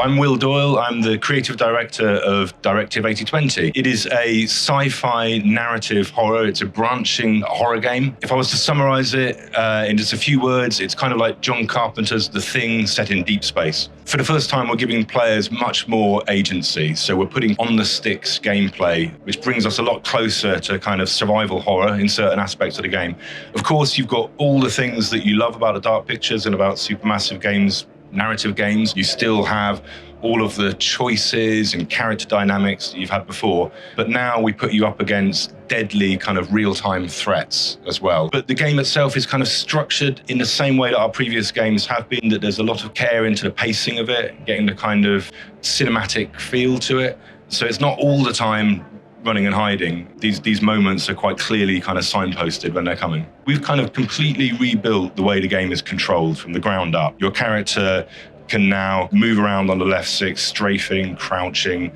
I'm Will Doyle. I'm the creative director of Directive 8020. It is a sci-fi narrative horror. It's a branching horror game. If I was to summarize it in just a few words, it's kind of like John Carpenter's The Thing set in deep space. For the first time, we're giving players much more agency. So we're putting on-the-sticks gameplay, which brings us a lot closer to kind of survival horror in certain aspects of the game. Of course, you've got all the things that you love about the Dark Pictures and about Supermassive Games narrative games. You still have all of the choices and character dynamics that you've had before, but now we put you up against deadly kind of real-time threats as well. But the game itself is kind of structured in the same way that our previous games have been, that there's a lot of care into the pacing of it, getting the kind of cinematic feel to it. So it's not all the time running and hiding. These moments are quite clearly kind of signposted when they're coming. We've kind of completely rebuilt the way the game is controlled from the ground up. Your character can now move around on the left stick, strafing, crouching,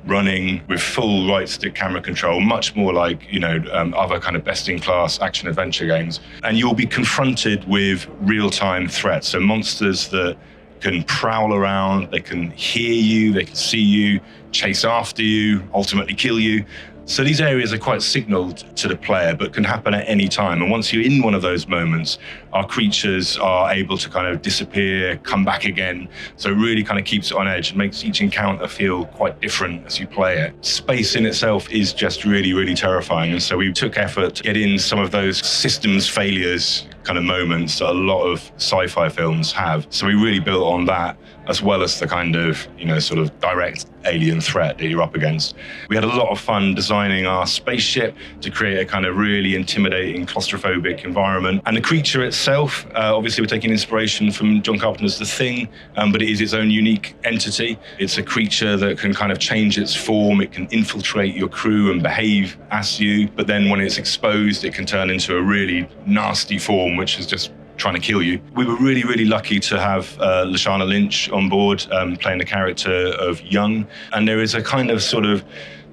running with full right stick camera control, much more like, other kind of best-in-class action-adventure games. And you'll be confronted with real-time threats, so monsters that can prowl around, they can hear you, they can see you, chase after you, ultimately kill you. So these areas are quite signaled to the player, but can happen at any time. And once you're in one of those moments, our creatures are able to kind of disappear, come back again. So it really kind of keeps it on edge and makes each encounter feel quite different as you play it. Space in itself is just really, really terrifying. And so we took effort to get in some of those systems failures kind of moments that a lot of sci-fi films have. So we really built on that, as well as the kind of, sort of direct alien threat that you're up against. We had a lot of fun designing our spaceship to create a kind of really intimidating, claustrophobic environment. And the creature itself, obviously we're taking inspiration from John Carpenter's The Thing, but it is its own unique entity. It's a creature that can kind of change its form. It can infiltrate your crew and behave as you, but then when it's exposed, it can turn into a really nasty form, which is just trying to kill you. We were really, really lucky to have Lashana Lynch on board playing the character of Young. And there is a kind of sort of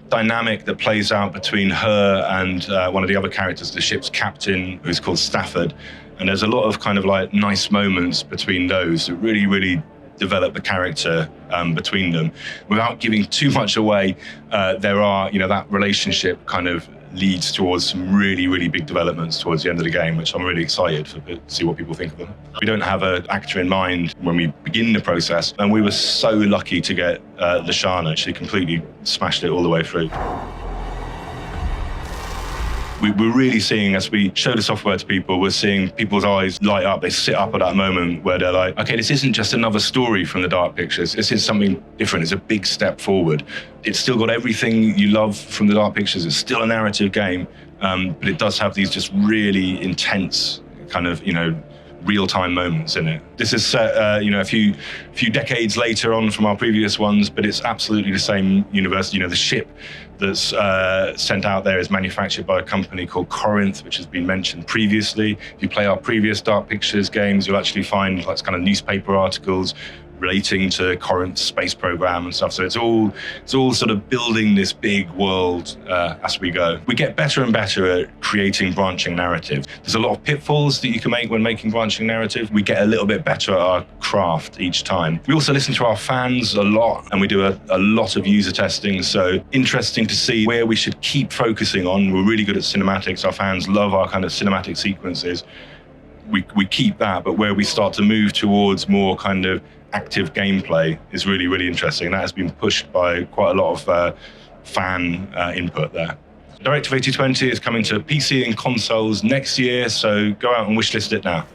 dynamic that plays out between her and one of the other characters, the ship's captain, who's called Stafford. And there's a lot of kind of like nice moments between those that really, really develop the character between them. Without giving too much away, there are, that relationship kind of leads towards some really, really big developments towards the end of the game, which I'm really excited to see what people think of them. We don't have an actor in mind when we begin the process, and we were so lucky to get Lashana. She completely smashed it all the way through. We're really seeing, as we show the software to people, we're seeing people's eyes light up. They sit up at that moment where they're like, okay, this isn't just another story from the Dark Pictures. This is something different. It's a big step forward. It's still got everything you love from the Dark Pictures. It's still a narrative game, but it does have these just really intense kind of, real-time moments in it. This is set, a few decades later on from our previous ones, but it's absolutely the same universe. The ship that's sent out there is manufactured by a company called Corinth, which has been mentioned previously. If you play our previous Dark Pictures games, you'll actually find like kind of newspaper articles relating to Corinth's space program and stuff. So it's all sort of building this big world as we go. We get better and better at creating branching narrative. There's a lot of pitfalls that you can make when making branching narrative. We get a little bit better at our craft each time. We also listen to our fans a lot, and we do a lot of user testing. So interesting to see where we should keep focusing on. We're really good at cinematics. Our fans love our kind of cinematic sequences. We keep that, but where we start to move towards more kind of active gameplay is really, really interesting. That has been pushed by quite a lot of fan input there. Directive 8020 is coming to PC and consoles next year, so go out and wishlist it now.